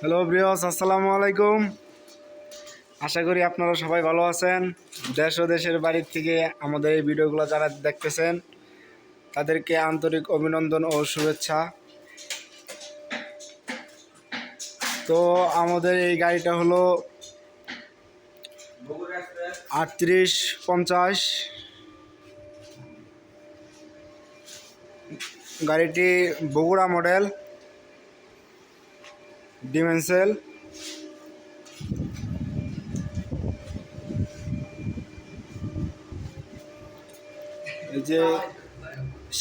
Hello ব্রিয়স, আসসালামু আলাইকুম। আশা করি আপনারা সবাই ভালো আছেন। দেশ ও দেশের বাড়ির থেকে আমাদের এই ভিডিওগুলো যারা দেখতেছেন তাদেরকে আন্তরিক অভিনন্দন ও শুভেচ্ছা। তো আমাদের এই গাড়িটা হলো 3850। গাড়িটি বগুড়া মডেল, ডিমেনসেল। এই যে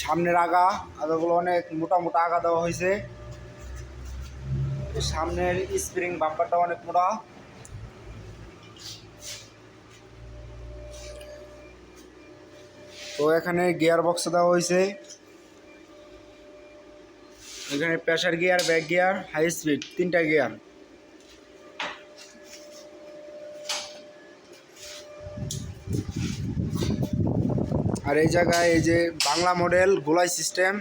সামনের আগাগুলো অনেক মোটা মোটা আগা দেওয়া হয়েছে। সামনের স্প্রিং বাম্পারটা অনেক মোটা। তো এখানে গিয়ার বক্স দেওয়া হয়েছে। এখানে pressure gear, back gear, high speed, 3টা গিয়ার। আর এই জায়গায় এই যে বাংলা মডেল গোলাই সিস্টেম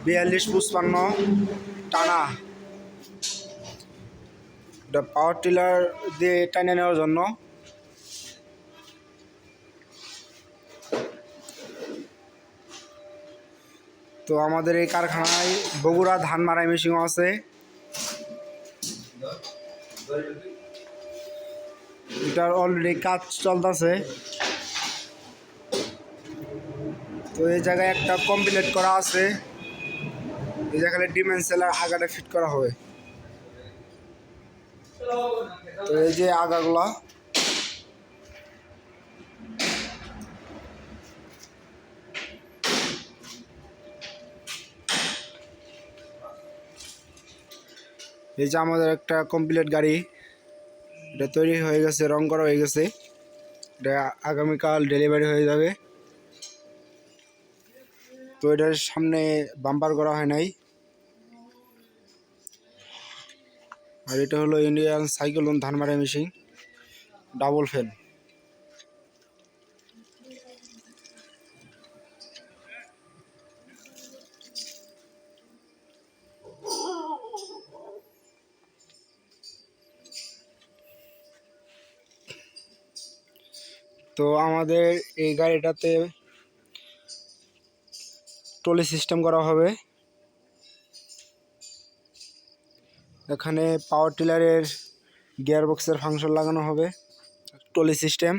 4255 টানা, এটা পাওয়ার টিলার দিয়ে টানে নেওয়ার জন্য। তো আমাদের এই কারখানায় বগুড়া ধান মারাই মেশিনও আছে। এটার অলরেডি কাজ চলতেছে। তো এই জায়গায় একটা কমপ্লিট করা আছে। এই জায়গায় ডিমেনসেলার আগাটা ফিট করা হবে। তো এই যে আগাগুলা, এই যে আমাদের একটা কমপ্লিট গাড়ি, এটা তৈরি হয়ে গেছে, রং করা হয়ে গেছে। এটা আগামীকাল ডেলিভারি হয়ে যাবে। তো এটার সামনে বাম্পার করা হয় নাই। আর এটা হলো ইন্ডিয়ান সাইক্লোন ধান মারাই মেশিন, ডাবল ফ্যান। তো আমাদের এই গাড়িটাতে ট্রলি সিস্টেম করা হবে। এখানে পাওয়ার টিলারের গিয়ার বক্সের ফাংশন লাগানো হবে, ট্রলি সিস্টেম।